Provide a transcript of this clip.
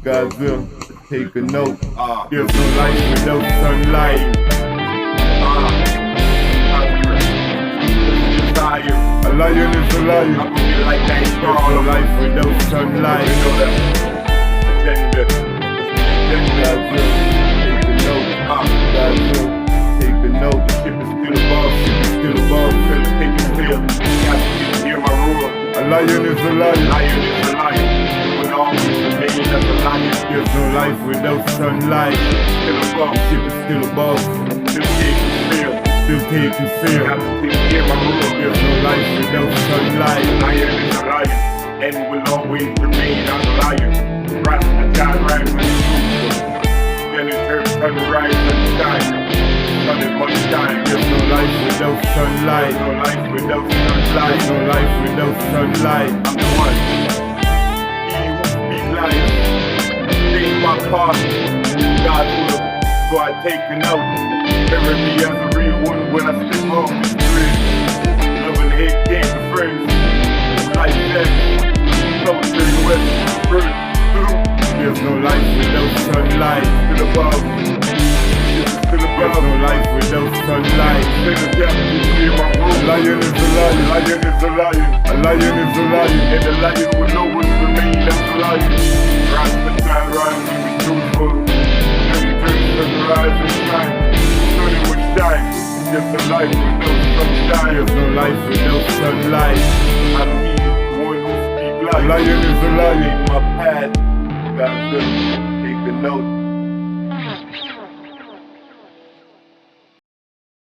God's will, take a note. There's no life without sunlight. A lion is a lion. There's no life without sunlight. God's will, take a note. God's will, take a note. The ship is still above, ship is still above. Take it clear, got to hear my roar. A lion is a lion. Lion is a lion. Will always remain as a lion. There's no life without sunlight. Still above, ship is still above. Still taking fear. Still taking fear. Got to hear my roar. There's no life without sunlight. Lion is a lion, and will always remain as a lion. Rasta God right when it's truthful. Then it turns sun rise and shine. Sun is much shine. There's no life without sunlight. No life without sunlight. No life without sunlight. I'm the one. He who speaks life. Take my part. God will. So I take a note. Bury me as a real one when I step off the street. Love and hate came to friends. Like that. Close to the west. First. There's no life without sunlight. Still above. Still above. There's no life without sunlight. Still a death. A lion is a lion. A lion is a lion. A lion is a lion. And the lion will always remain as a lion. Rise the time, rise and be truthful. Every turn to rise and shine. Sunny will shine. There's no life without sunshine. There's no life without sunlight. I'm he, the one who speaks life. A lion is a lion. My path. God's will, take a note.